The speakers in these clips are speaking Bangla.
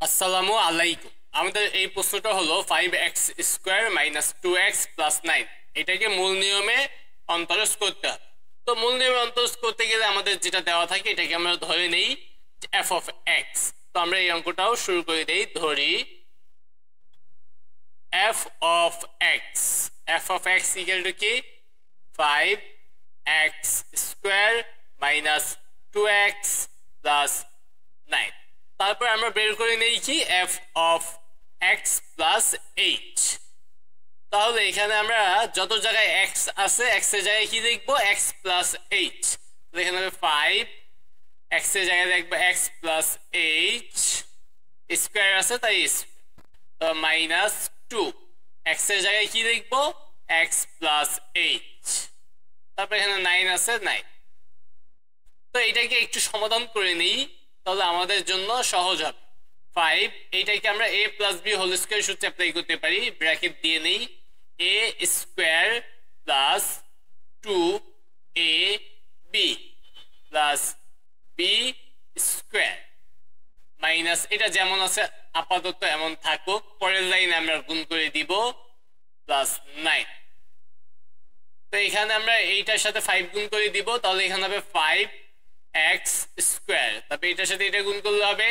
আসসালামু আলাইকুম। আমাদের এই প্রশ্নটা হলো 5x square minus 2x plus 9 এটাকে মূল নিয়মে অন্তরজ করতে হবে। তো মূল নিয়মে অন্তরজ করতে গেলে আমাদের যেটা দেওয়া থাকে এটাকে আমরা ধরে নেই এফ অফ এক্স। তো আমরা এই অঙ্কটাও শুরু করে দেই। ধরি F of x, F of x equal to কি 5x square minus 2x plus 9। তারপর আমরা বের করে নেই কি F of x plus H. তাহলে এখানে আমরা যত জায়গায় এক্স আছে এক্স এর জায়গায় কি লিখবো এক্স প্লাস এইচ। এখানে হবে 5 এক্স এর জায়গায় লিখবো এক্স প্লাস এইচ, স্কোয়ার আছে তাই তো মাইনাস 2 এক্স এর জায়গায় কি লিখবো এক্স প্লাস এইচ। তারপর এখানে 9 আছে 9। তো এটাকে একটু সমাধান করে নিই, তাহলে আমাদের জন্য সহজ হবে। 5 এইটাকে আমরা a plus B whole square সূত্রে অ্যাপ্লাই করতে পারি। ব্র্যাকেট দিয়ে নেই a square plus 2ab plus b square minus এটা যেমন আছে আপাতত এমন থাকুক, পরের লাইনে আমরা গুণ করে দিব প্লাস 9। তো এখানে আমরা এইটার সাথে 5 গুণ করে দিব, তাহলে এখানে হবে 5x স্কয়ার। তবে এটার সাথে এটা গুণ করলে হবে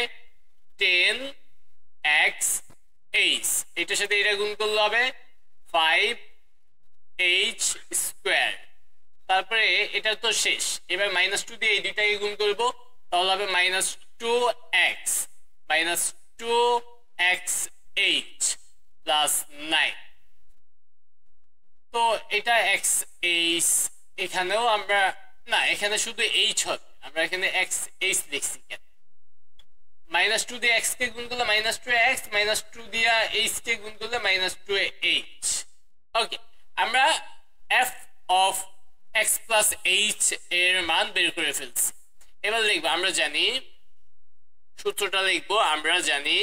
10x h, এটার সাথে এটা গুণ করলে হবে 5h স্কয়ার। তারপরে এটা তো শেষ, এবার -2 দিয়ে এই দুইটাকে গুণ করব, তাহলে হবে -2x মাইনাস 2xh প্লাস 9। তো এটা xh, এখানেও আমরা না, এখানে শুধু h হবে, আমরা এখানে xh লিখছি কেন। -2 দিয়ে x কে গুণ করলে -2x, -2 দিয়ে h কে গুণ করলে -2h। ওকে, আমরা f of x plus h এর মান বের করে ফেলছি। এবার লিখবো, আমরা জানি সূত্রটা লিখবো, আমরা জানি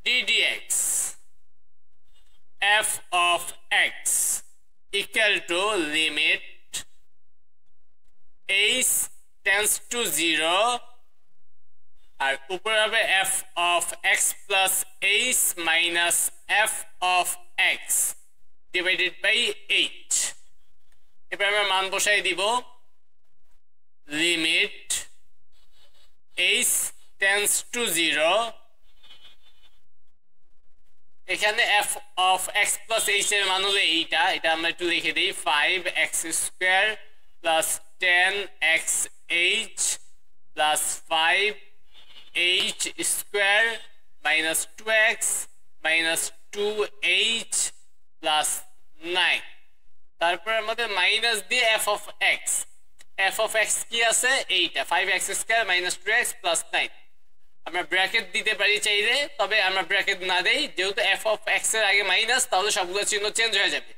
ddx f of x equal to limit h tends to 0 আর উপরে হবে f of x plus h minus f of x divided by h। এবার আমরা মান বসাই দিব, limit h tends to 0, এখানে f of x plus h এর মান হলো এইটা, এটা আমরা একটু লিখে দিই 5x square plus 10xh plus 5h square minus 2x minus 2h plus 9। তারপর আমাদের মাইনাস দিয়ে f of x, f of x কি আছে এইটা 5x square minus 2x plus 9। আমরা ব্র্যাকেট দিতে পারি চাইলে, তবে আমরা ব্র্যাকেট না দেই, যেহেতু f of x এর আগে মাইনাস, তাহলে সবগুলো চিহ্ন চেঞ্জ হয়ে যাবে।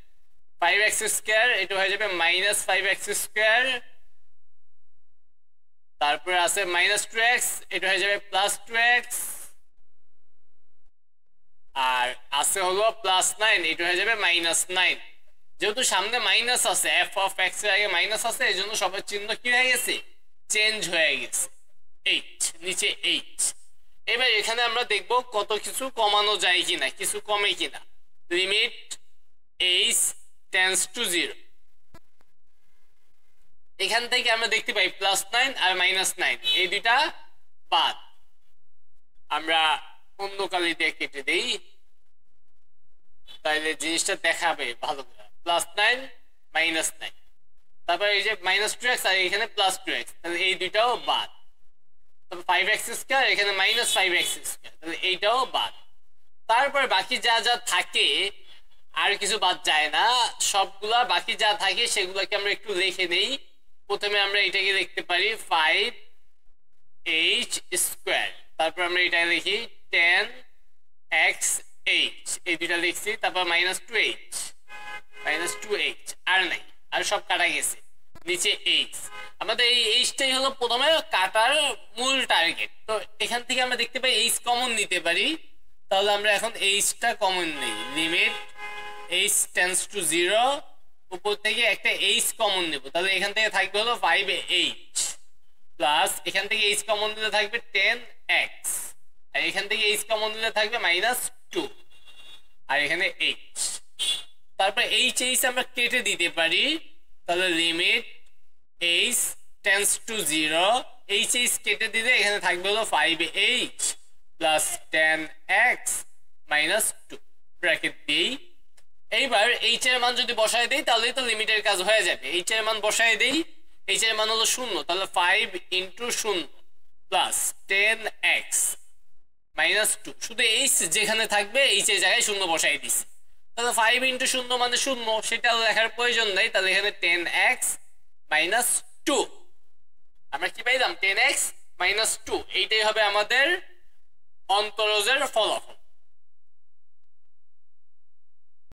5x স্কয়ার এটা হয়ে যাবে মাইনাস 5x স্কয়ার, তারপরে আছে মাইনাস 2x এটা হয়ে যাবে প্লাস 2x, আর আছে হলো প্লাস 9 এটা হয়ে যাবে মাইনাস 9। যেহেতু সামনে মাইনাস আছে, f of x এর আগে মাইনাস আছে, এই জন্য সবার চিহ্ন কি হয়ে গেছে চেঞ্জ হয়ে গেছে, h নিচে h। এবার এখানে আমরা দেখব কত কিছু কমানো যায় কিনা, কিছু কমে কিনা। লিমিট h tends to 0, এখান থেকে আমরা দেখতে পাই +9 আর -9 এই দুইটা বাদ, আমরা অন্য কালি দিয়ে কেটে দেই, তাহলে জিনিসটা দেখাবে ভালো করে। +9 -9, তারপর এই যে -2x আর এখানে +2x, তাহলে এই দুইটাও বাদ। তবে 5x স্কয়ার এখানে -5x স্কয়ার, তাহলে এইটাও বাদ। তারপর বাকি যা যা থাকে আর কিছু বাদ যায় না, সবগুলা বাকি যা থাকে সেগুলোকে আমরা একটু লিখে নেই। প্রথমে আমরা এটাকে লিখতে পারি 5h স্কয়ার, তারপর আমরা এটা লিখি 10xh, এই দুইটা লিখছি, তারপর -2h আর নাই, আর সব কাটা গেছে, নিচে h। আমাদের এই এইচটাই হলো প্রথমে কাটার মূল টার্গেট। তো এখান থেকে আমরা দেখতে পাই এইচ কমন নিতে পারি, তাহলে আমরা এখন এইচটা কমন নেই, লিমিট h tends to 0, উপর থেকে একটা h কমন নেব, তাহলে এখান থেকে থাকবে হলো 5h প্লাস এখান থেকে এইচ কমন দিলে থাকবে 10x, আর এখান থেকে এইচ কমন দিলে থাকবে -2, আর এখানে এইচ। তারপর এইচ এইচ আমরা কেটে দিতে পারি, তাহলে limit H tends to 0, H H কেটে দিলে এখানে থাকবে হলো 5h প্লাস 10x -2 ব্র্যাকেট দিই। এইবার এইচ এর মান যদি বসায় দেই তাহলেই তো লিমিটের কাজ হয়ে যাবে। এইচ এর মান বসায় দেই, এইচ এর মান হলো 0, তাহলে 5 × 0 প্লাস 10x -2, শুধু এইচ যেখানে থাকবে এইচ এর জায়গায় 0 বসাই দিছি, তাহলে 5 × 0 মানে 0, সেটা লেখার প্রয়োজন নাই। তাহলে এখানে 10x -2, আমরা কি পাইলাম 10x -2, এইটাই হবে আমাদের অন্তরজের ফলাফল।